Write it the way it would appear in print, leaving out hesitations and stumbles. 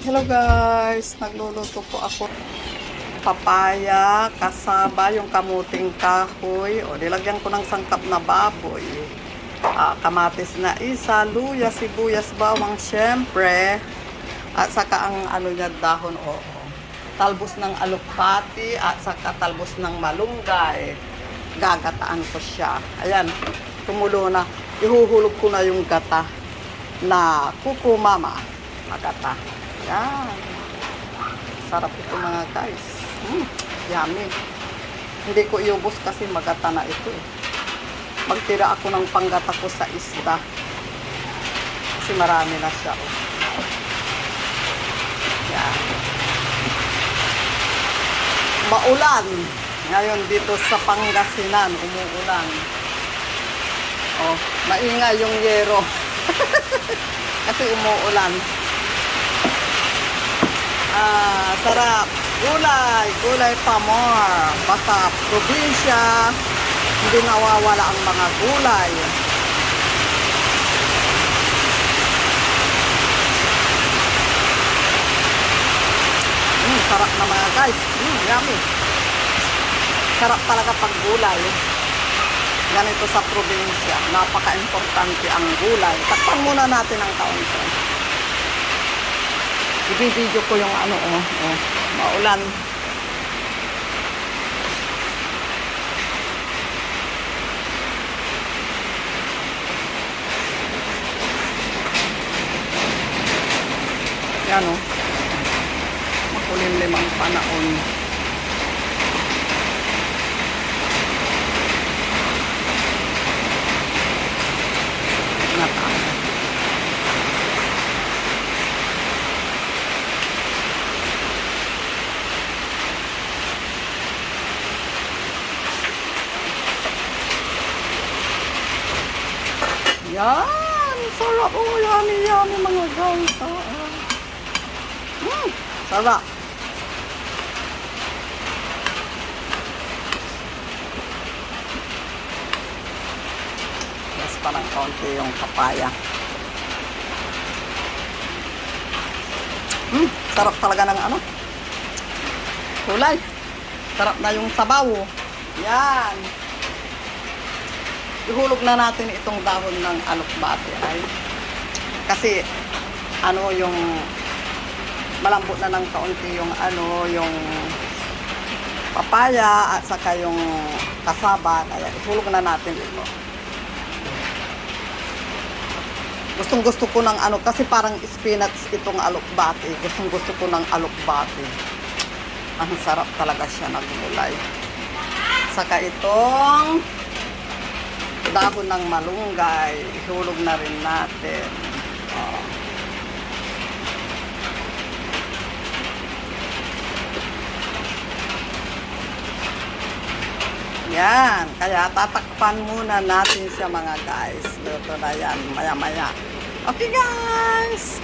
Hello guys, nagluluto po ako papaya, kasaba yung kamuting kahoy, o nilagyan ko ng sangkap na baboy, kamatis na isa, luya, sibuyas, bawang syempre, at saka ang ano niya dahon, talbos ng alupati, at saka talbos ng malunggay. Gagataan ko siya. Ayan, tumulo na. Ihuhulog ko na yung gata na kuko mama. Magata. Yan. Sarap ito mga guys. Yummy. Hindi ko iubos kasi magata na ito. Magtira ako ng panggata ko sa isda. Kasi marami na siya. Yan. Maulan. Ngayon dito sa Pangasinan, umuulan. Maingay yung yero. Kasi umuulan. Sarap. Gulay pa more. Basta probinsya, hindi nawawala ang mga gulay. Sarap na mga guys. Yummy. Sarap talaga pag gulay. Ganito sa probinsya. Napaka-importante ang gulay. Takpan muna natin ang kaunti. I-video ko yung maulan. Yan makulimlim ang panahon. Yan! Sarap! Yummy, yummy mga guys! Sarap! Yes, parang kaunti yung papaya. Sarap talaga ng gulay. Sarap na yung sabaw. Yan! Ihulog na natin itong dahon ng alokbate kasi yung malambot na ng kaunti yung yung papaya at saka yung kasaba. Kaya ihulog na natin ito. Gustong-gusto ko ng kasi parang spinach itong alokbate. Gustong-gusto ko ng alokbate. Ang sarap talaga siya ng gulay. Saka itong dahon ng malunggay, ihulog na rin natin. Yan, kaya tatakpan muna natin siya mga guys. Luto na yan, maya-maya. Okay guys!